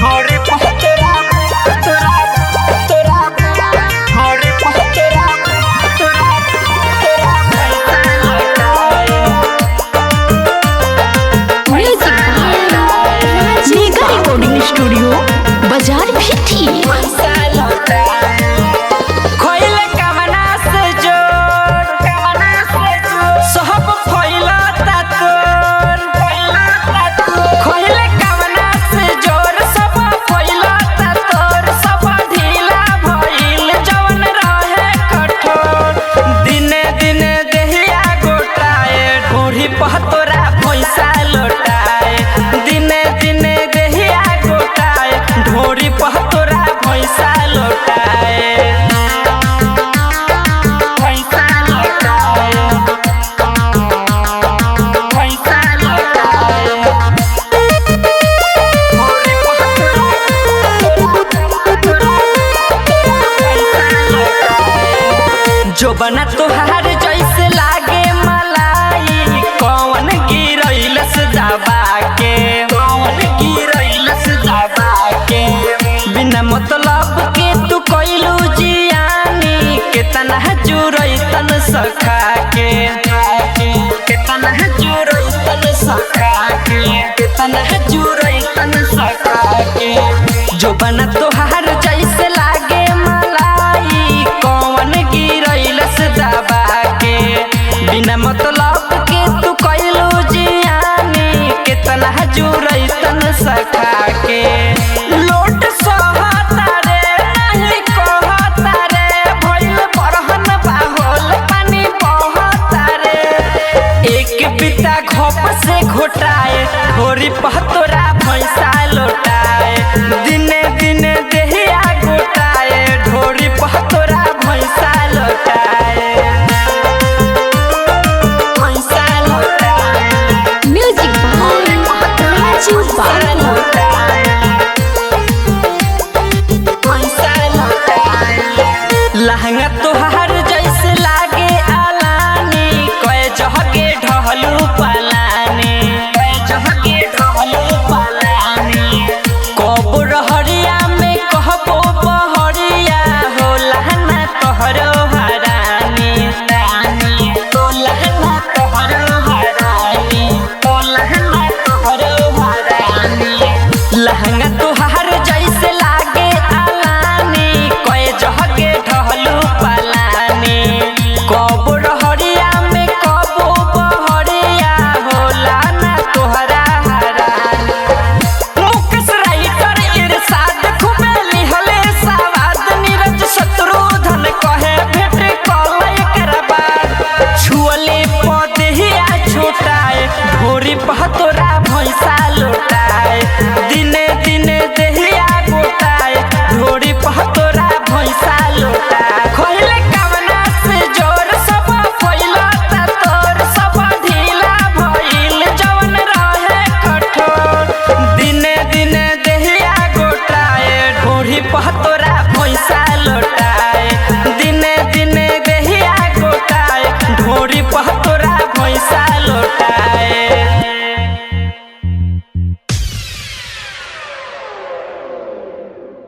घरे पहुंचरा तोरा तोरा घरे पहुंचरा तोरा तोरा पैसा लौटाए मेगा रिकॉर्डिंग स्टूडियो बाजार भी थी। पैसा लौटाए खोइले कवना से जोड़ सब फैलता तोर खोइले कवना से जोड़ सब फैलता तोर सब ढीला भइल जवन रहे कठोर दिने दिने देहिया गोटाए ढोरी पह तोरा पैसा लौटाए दिने दिने देहिया गोटाए ढोरी पह तोरा पैसा लौटाए पैसा लौटाए पैसा लौटाए ढोरी पह तोरा पैसा लौटाए जो बना तोहार जैसे लागे मलाई कौन गिरैलस दबा के बिना मतलब के तू कोइलू जियानी केतना जुरैतन सखा के केतना जुरैतन सखा के केतना जुरैतन सखा के जो बना तोहार जैसे लागे मलाई कौन गिरैलस दबा के बिना मतलब के तू कोइलू जियानी केतना जुरैतन सखा के लोट सहता रे नहीं कहता रे भइल बरहन बाहोल पानी बहता रे एक बिता घोप से घोटाए ढोरी पह तोरा